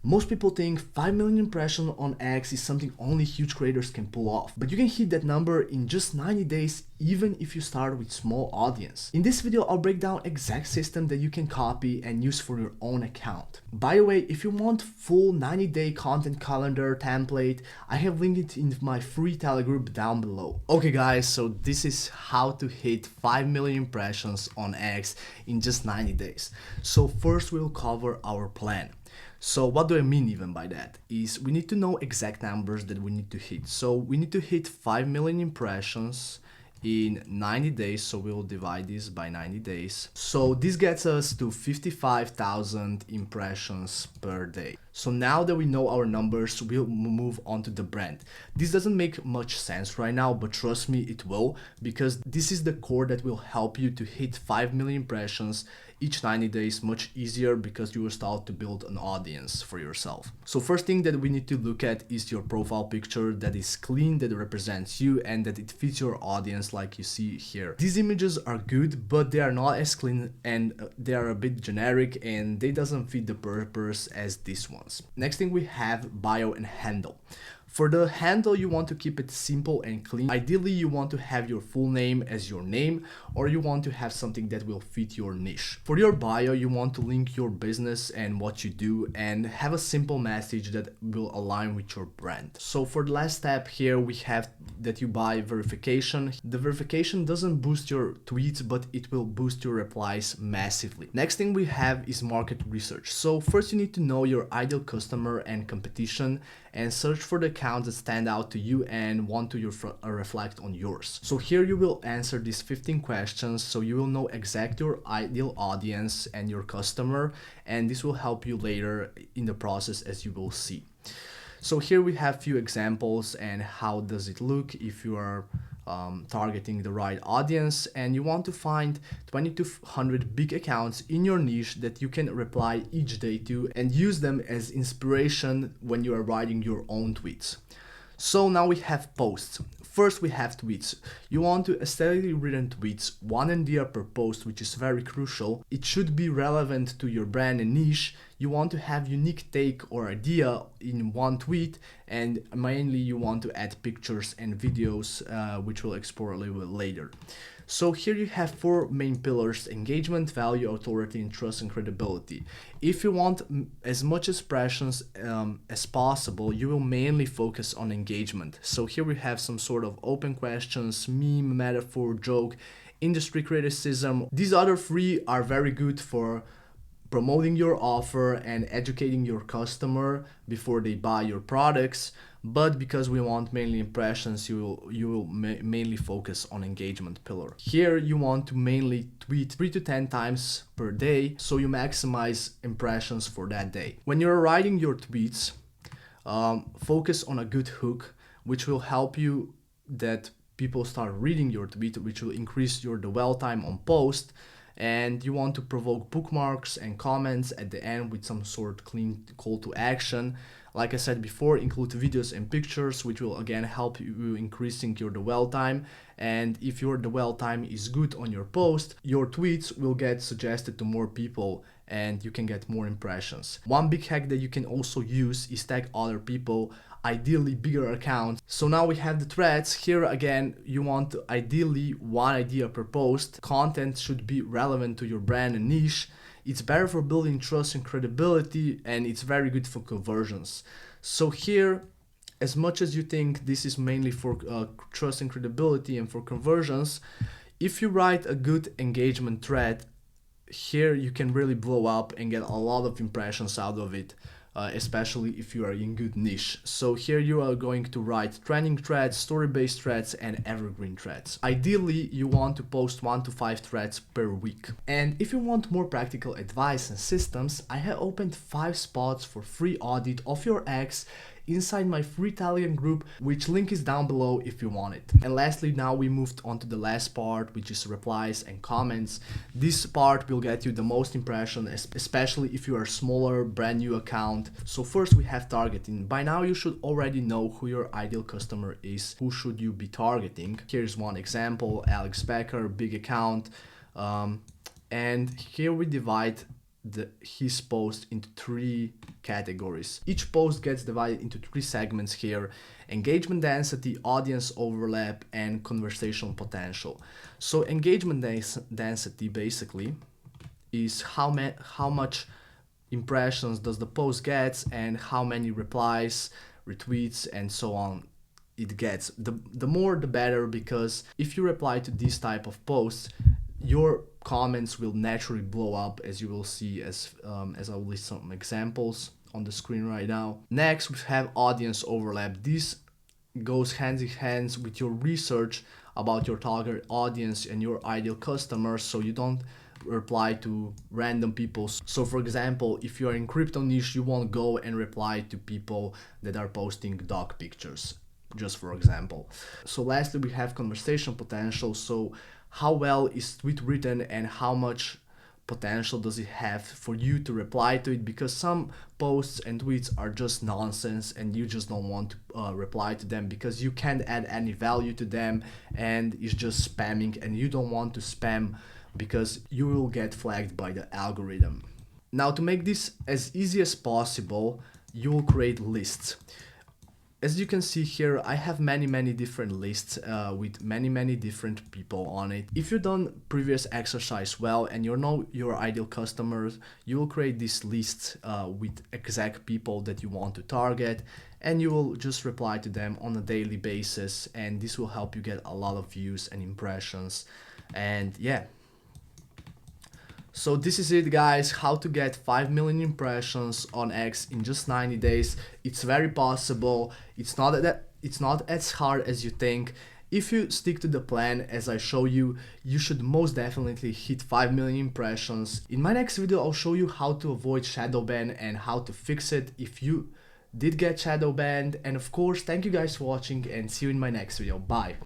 Most people think 5 million impressions on X is something only huge creators can pull off, but you can hit that number in just 90 days even if you start with small audience. In this video, I'll break down exact system that you can copy and use for your own account. By the way, if you want full 90-day content calendar template, I have linked it in my free Telegram group down below. Okay guys, so this is how to hit 5 million impressions on X in just 90 days. So first we'll cover our plan. So what do I mean even by that? Is we need to know exact numbers that we need to hit. So we need to hit 5 million impressions in 90 days, so we'll divide this by 90 days. So this gets us to 55,000 impressions per day. So now that we know our numbers, we'll move on to the brand. This doesn't make much sense right now, but trust me, it will, because this is the core that will help you to hit 5 million impressions each 90 days much easier, because you will start to build an audience for yourself. So first thing that we need to look at is your profile picture that is clean, that represents you, and that it fits your audience like you see here. These images are good, but they are not as clean and they are a bit generic and they doesn't fit the purpose as this one. Next thing we have bio and handle. For the handle, you want to keep it simple and clean. Ideally, you want to have your full name as your name, or you want to have something that will fit your niche. For your bio, you want to link your business and what you do and have a simple message that will align with your brand. So for the last step here, we have that you buy verification. The verification doesn't boost your tweets, but it will boost your replies massively. Next thing we have is market research. So first you need to know your ideal customer and competition and search for the accounts that stand out to you and want to reflect on yours. So here you will answer these 15 questions, so you will know exactly your ideal audience and your customer, and this will help you later in the process, as you will see. So here we have few examples and how does it look if you are targeting the right audience, and you want to find 20 to 100 big accounts in your niche that you can reply each day to and use them as inspiration when you are writing your own tweets. So now we have posts. First we have tweets. You want to aesthetically written tweets, one idea per post, which is very crucial. It should be relevant to your brand and niche. You want to have unique take or idea in one tweet, and mainly you want to add pictures and videos, which we'll explore a little bit later. So here you have 4 main pillars: engagement, value, authority, and trust and credibility. If you want as much expressions as possible, you will mainly focus on engagement. So here we have some sort of open questions, meme, metaphor, joke, industry criticism. These other 3 are very good for promoting your offer and educating your customer before they buy your products, but because we want mainly impressions, you will mainly focus on engagement pillar. Here you want to mainly tweet 3 to 10 times per day, so you maximize impressions for that day. When you're writing your tweets, focus on a good hook, which will help you that people start reading your tweet, which will increase your dwell time on post. And you want to provoke bookmarks and comments at the end with some sort of clean call to action. Like I said before, include videos and pictures, which will again help you increasing your dwell time. And if your dwell time is good on your post, your tweets will get suggested to more people and you can get more impressions. One big hack that you can also use is tag other people, ideally bigger accounts. So now we have the threads. Here again, you want to ideally one idea per post. Content should be relevant to your brand and niche. It's better for building trust and credibility, and it's very good for conversions. So here, as much as you think this is mainly for trust and credibility and for conversions, if you write a good engagement thread, here you can really blow up and get a lot of impressions out of it. Especially if you are in good niche. So here you are going to write trending threads, story-based threads, and evergreen threads. Ideally, you want to post 1 to 5 threads per week. And if you want more practical advice and systems, I have opened 5 spots for free audit of your X inside my free Telegram group, which link is down below if you want it. And lastly, now we moved on to the last part, which is replies and comments. This part will get you the most impression, especially if you are a smaller, brand new account. So first we have targeting. By now you should already know who your ideal customer is. Who should you be targeting? Here's one example: Alex Becker, big account. And here we divide his post into 3 categories. Each post gets divided into 3 segments here: engagement density, audience overlap, and conversational potential. So engagement density basically is how much impressions does the post get and how many replies, retweets, and so on it gets. The more the better, because if you reply to this type of posts, your comments will naturally blow up, as you will see as I'll list some examples on the screen right now. Next, we have audience overlap. This goes hand in hand with your research about your target audience and your ideal customers, so you don't reply to random people. So for example, if you're in crypto niche, you won't go and reply to people that are posting dog pictures, just for example. So lastly, we have conversation potential. So how well is tweet written and how much potential does it have for you to reply to it, because some posts and tweets are just nonsense and you just don't want to reply to them because you can't add any value to them and it's just spamming, and you don't want to spam because you will get flagged by the algorithm. Now, to make this as easy as possible, you will create lists. As you can see here, I have many different lists with many different people on it. If you've done previous exercise well and you know your ideal customers, you will create this list with exact people that you want to target, and you will just reply to them on a daily basis, and this will help you get a lot of views and impressions. And yeah. So this is it, guys, how to get 5 million impressions on X in just 90 days. It's very possible. It's not as hard as you think. If you stick to the plan as I show you, you should most definitely hit 5 million impressions. In my next video, I'll show you how to avoid shadow ban and how to fix it if you did get shadow banned. And of course, thank you guys for watching and see you in my next video. Bye.